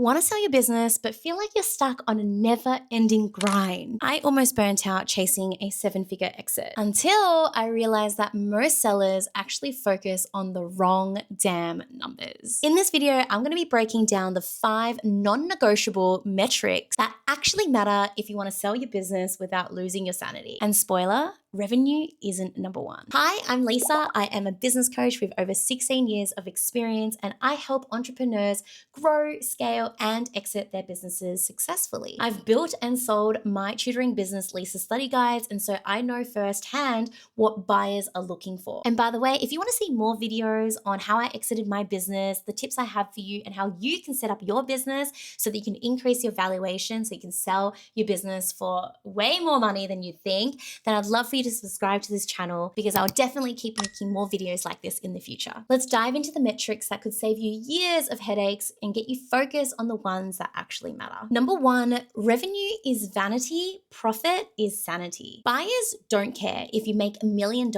Want to sell your business, but feel like you're stuck on a never ending grind? I almost burnt out chasing a 7-figure exit until I realized that most sellers actually focus on the wrong damn numbers. In this video, I'm going to be breaking down the 5 non negotiable metrics that actually matter if you want to sell your business without losing your sanity. And spoiler, revenue isn't number one. Hi, I'm Lisa. I am a business coach with over 16 years of experience, and I help entrepreneurs grow, scale, and exit their businesses successfully. I've built and sold my tutoring business, Lisa Study Guides, and so I know firsthand what buyers are looking for. And by the way, if you want to see more videos on how I exited my business, the tips I have for you, and how you can set up your business so that you can increase your valuation, so you can sell your business for way more money than you think, then I'd love for you to subscribe to this channel because I'll definitely keep making more videos like this in the future. Let's dive into the metrics that could save you years of headaches and get you focused on the ones that actually matter. Number 1, revenue is vanity, profit is sanity. Buyers don't care if you make $1 million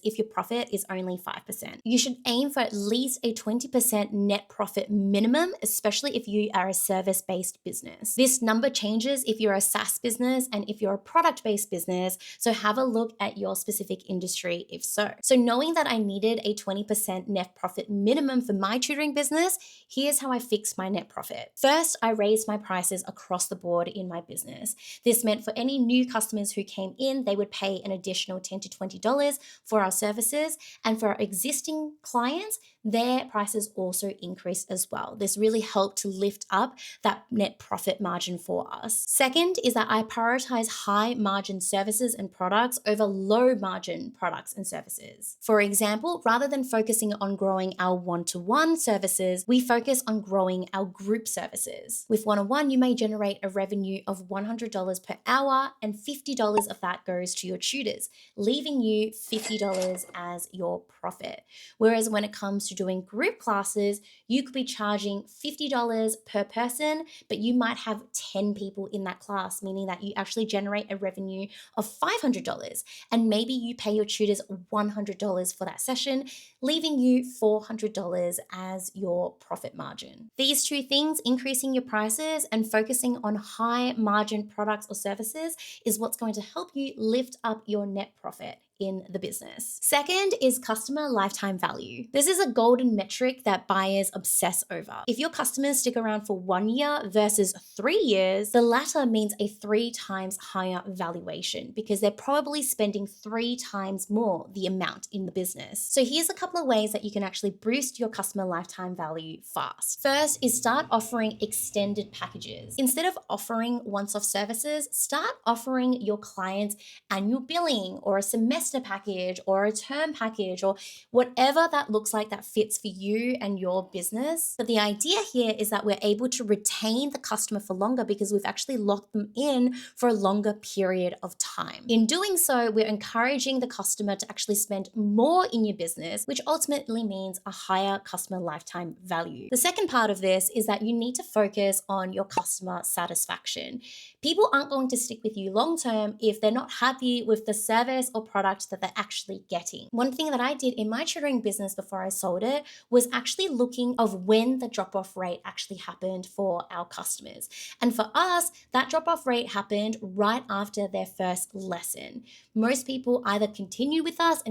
if your profit is only 5%. You should aim for at least a 20% net profit minimum, especially if you are a service-based business. This number changes if you're a SaaS business and if you're a product-based business, so have a look at your specific industry if so. So knowing that I needed a 20% net profit minimum for my tutoring business, here's how I fixed my net profit. First, I raised my prices across the board in my business. This meant for any new customers who came in, they would pay an additional $10 to $20 for our services. And for our existing clients, their prices also increased as well. This really helped to lift up that net profit margin for us. Second is that I prioritize high margin services and products over low margin products and services. For example, rather than focusing on growing our one-to-one services, we focus on growing our group services. With one-on-one, you may generate a revenue of $100 per hour, and $50 of that goes to your tutors, leaving you $50 as your profit. Whereas when it comes to doing group classes, you could be charging $50 per person, but you might have 10 people in that class, meaning that you actually generate a revenue of $500. And maybe you pay your tutors $100 for that session, leaving you $400 as your profit margin. These two things, increasing your prices and focusing on high margin products or services, is what's going to help you lift up your net profit in the business. Second is customer lifetime value. This is a golden metric that buyers obsess over. If your customers stick around for 1 year versus 3 years, the latter means a 3 times higher valuation because they're probably spending 3 times more the amount in the business. So here's a couple of ways that you can actually boost your customer lifetime value fast. First is start offering extended packages. Instead of offering once-off services, start offering your clients annual billing or a semester package or a term package or whatever that looks like that fits for you and your business. But the idea here is that we're able to retain the customer for longer because we've actually locked them in for a longer period of time. In doing so, we're encouraging the customer to actually spend more in your business, which ultimately means a higher customer lifetime value. The second part of this is that you need to focus on your customer satisfaction. People aren't going to stick with you long term if they're not happy with the service or product that they're actually getting. One thing that I did in my tutoring business before I sold it was actually looking of when the drop-off rate actually happened for our customers. And for us, that drop-off rate happened right after their first lesson. Most people either continued with us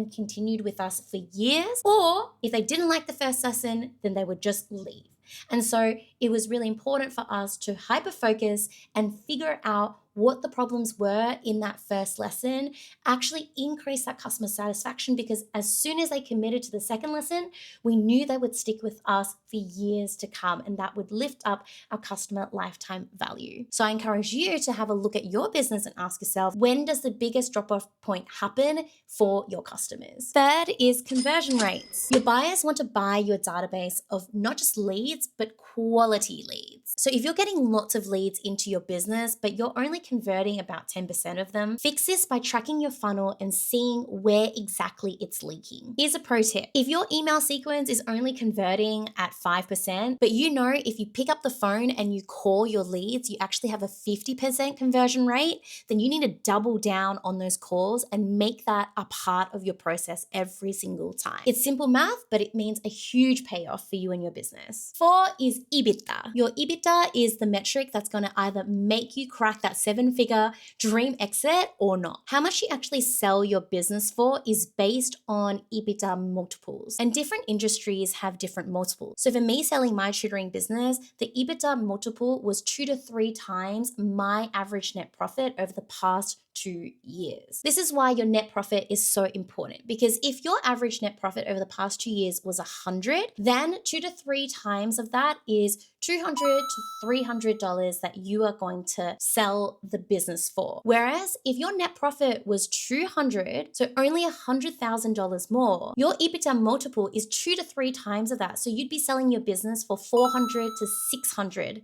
for years, or if they didn't like the first lesson, then they would just leave. And so it was really important for us to hyper-focus and figure out what the problems were in that first lesson, actually increase that customer satisfaction, because as soon as they committed to the second lesson, we knew they would stick with us for years to come, and that would lift up our customer lifetime value. So I encourage you to have a look at your business and ask yourself, when does the biggest drop-off point happen for your customers? Third is conversion rates. Your buyers want to buy your database of not just leads, but quality leads. So if you're getting lots of leads into your business, but you're only converting about 10% of them, fix this by tracking your funnel and seeing where exactly it's leaking. Here's a pro tip. If your email sequence is only converting at 5%, but you know if you pick up the phone and you call your leads, you actually have a 50% conversion rate, then you need to double down on those calls and make that a part of your process every single time. It's simple math, but it means a huge payoff for you and your business. 4 is EBITDA. Your EBITDA EBITDA is the metric that's going to either make you crack that 7-figure dream exit or not. How much you actually sell your business for is based on EBITDA multiples, and different industries have different multiples. So for me, selling my tutoring business, the EBITDA multiple was 2 to 3 times my average net profit over the past 2 years. This is why your net profit is so important, because if your average net profit over the past 2 years was 100, then 2 to 3 times of that is $200 to $300 that you are going to sell the business for. Whereas if your net profit was 200, so only $100,000 more, your EBITDA multiple is 2 to 3 times of that. So you'd be selling your business for $400 to $600,000.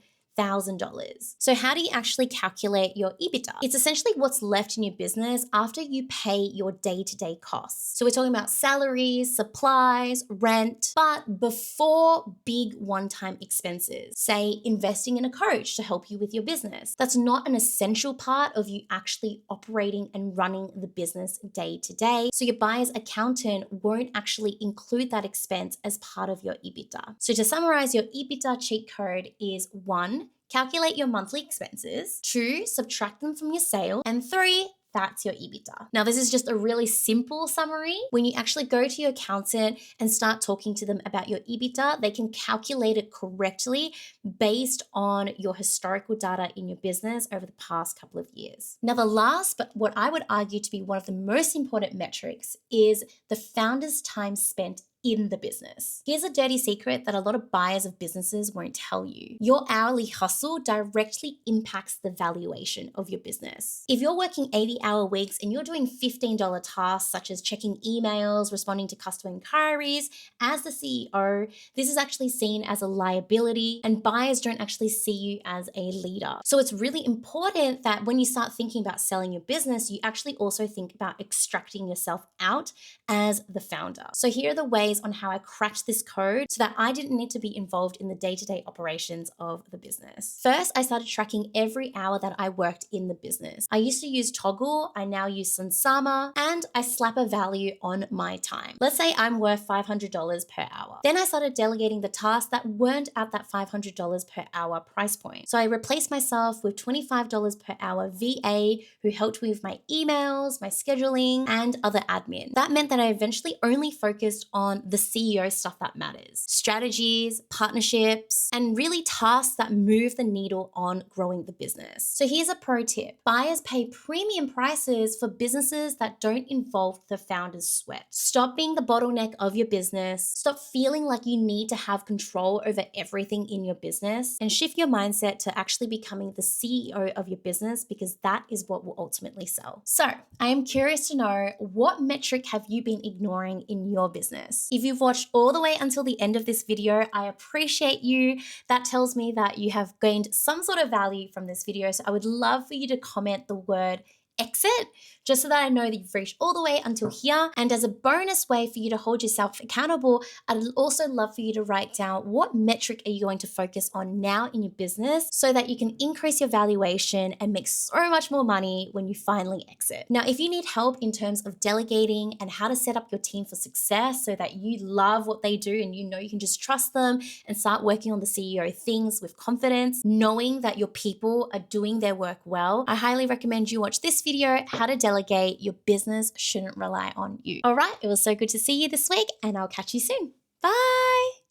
So how do you actually calculate your EBITDA? It's essentially what's left in your business after you pay your day-to-day costs. So we're talking about salaries, supplies, rent, but before big one-time expenses, say investing in a coach to help you with your business. That's not an essential part of you actually operating and running the business day to day. So your buyer's accountant won't actually include that expense as part of your EBITDA. So to summarize, your EBITDA cheat code is 1, calculate your monthly expenses, 2, subtract them from your sale, and 3, that's your EBITDA. Now, this is just a really simple summary. When you actually go to your accountant and start talking to them about your EBITDA, they can calculate it correctly based on your historical data in your business over the past couple of years. Now, the last, but what I would argue to be one of the most important metrics is the founder's time spent in the business. Here's a dirty secret that a lot of buyers of businesses won't tell you. Your hourly hustle directly impacts the valuation of your business. If you're working 80-hour weeks and you're doing $15 tasks such as checking emails, responding to customer inquiries, as the CEO, this is actually seen as a liability, and buyers don't actually see you as a leader. So it's really important that when you start thinking about selling your business, you actually also think about extracting yourself out as the founder. So here are the ways on how I cracked this code so that I didn't need to be involved in the day-to-day operations of the business. First, I started tracking every hour that I worked in the business. I used to use Toggle, I now use Sunsama, and I slap a value on my time. Let's say I'm worth $500 per hour. Then I started delegating the tasks that weren't at that $500 per hour price point. So I replaced myself with $25 per hour VA who helped me with my emails, my scheduling, and other admin. That meant that I eventually only focused on the CEO stuff that matters, strategies, partnerships, and really tasks that move the needle on growing the business. So here's a pro tip. Buyers pay premium prices for businesses that don't involve the founder's sweat. Stop being the bottleneck of your business. Stop feeling like you need to have control over everything in your business, and shift your mindset to actually becoming the CEO of your business, because that is what will ultimately sell. So I am curious to know, what metric have you been ignoring in your business? If you've watched all the way until the end of this video, I appreciate you. That tells me that you have gained some sort of value from this video. So I would love for you to comment the word exit, just so that I know that you've reached all the way until here. And as a bonus way for you to hold yourself accountable, I'd also love for you to write down what metric are you going to focus on now in your business so that you can increase your valuation and make so much more money when you finally exit. Now, if you need help in terms of delegating and how to set up your team for success so that you love what they do and you know you can just trust them and start working on the CEO things with confidence, knowing that your people are doing their work well, I highly recommend you watch this video, How to Delegate. Your business shouldn't rely on you. All right, it was so good to see you this week, and I'll catch you soon. Bye.